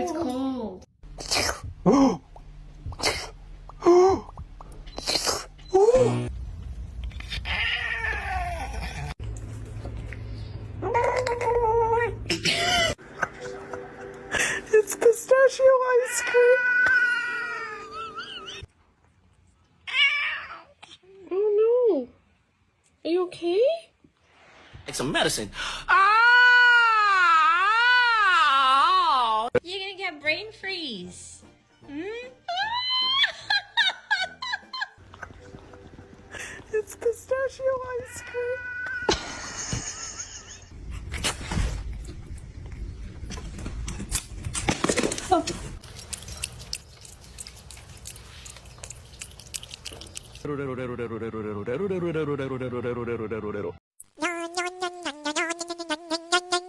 it's cold. It's pistachio ice cream. Oh no. Are you okay? Like some medicine. You're gonna get brain freeze. It's pistachio ice cream.